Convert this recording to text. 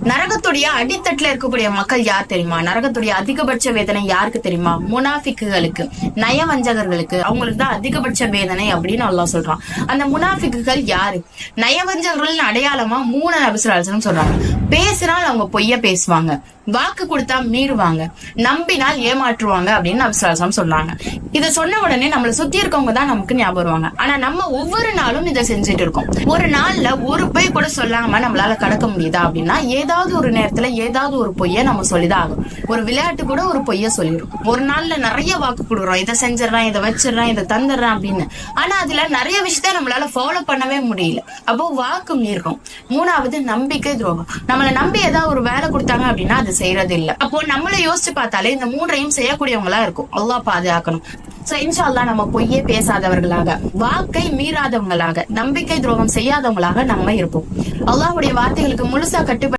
நரகத்துடைய அடித்தட்டுல இருக்கக்கூடிய மக்கள் யார் தெரியுமா? நரகத்துடைய அதிகபட்ச வேதனை யாருக்கு தெரியுமா? முனாஃபிக்குகளுக்கு, நயவஞ்சகர்களுக்கு. அவங்களுக்கு தான் அதிகபட்ச வேதனை அப்படின்னு அல்லாஹ் சொல்றான். அந்த முனாஃபிக்குகள் யாரு? நயவஞ்சகர்கள் அடையாளமா 3 நபிசுல்லாஹு சொல்றாங்க. பேசினால் அவங்க பொய்ய பேசுவாங்க, வாக்கு கொடுத்தா மீறுவாங்க, நம்பினால் ஏமாற்றுவாங்க அப்படின்னு நபிசுல்லாஹு சொல்றாங்க. இத சொன்ன உடனே நம்மள சுத்தி இருக்கவங்க தான் நமக்கு ஞாபகம் வருவாங்க. ஆனா நம்ம ஒவ்வொரு நாளும் இதை செஞ்சுட்டு இருக்கோம். ஒரு நாள்ல ஒரு பொய் கூட சொல்லாம நம்மளால கடக்க முடியுதா அப்படின்னா, ஏதாவது ஒரு நேரத்துல ஏதாவது ஒரு பொய்ய நம்ம சொல்லிதான் ஆகும். ஒரு விளையாட்டு கூட ஒரு பொய்ய சொல்லிடும். ஒரு நாள்ல நிறைய வாக்கு கொடுக்குறோம், இதை செஞ்சிடறேன், இதை வச்சிடறேன், இதை தந்துடுறேன் அப்படின்னு. ஆனா அதுல நிறைய விஷயத்த நம்மளால ஃபாலோ பண்ணவே முடியல. அப்போ வாக்கு மீறும். 3வது நம்பிக்கை துரோகம். நம்மள நம்பி ஏதாவது ஒரு வேலை கொடுத்தாங்க அப்படின்னா அது செய்யறது இல்ல. அப்போ நம்மள யோசிச்சு பார்த்தாலே இந்த 3ஐயும் செய்யக்கூடியவங்களா இருக்கும். அல்லாஹ் பாதுகாக்கணும். இன்ஷா அல்லாஹ் நம்ம பொய்யே பேசாதவர்களாக, வாக்கை மீறாதவங்களாக, நம்பிக்கை துரோகம் செய்யாதவங்களாக நம்ம இருப்போம். அல்லாஹ்வுடைய வார்த்தைகளுக்கு முழுசா கட்டுப்பட்டு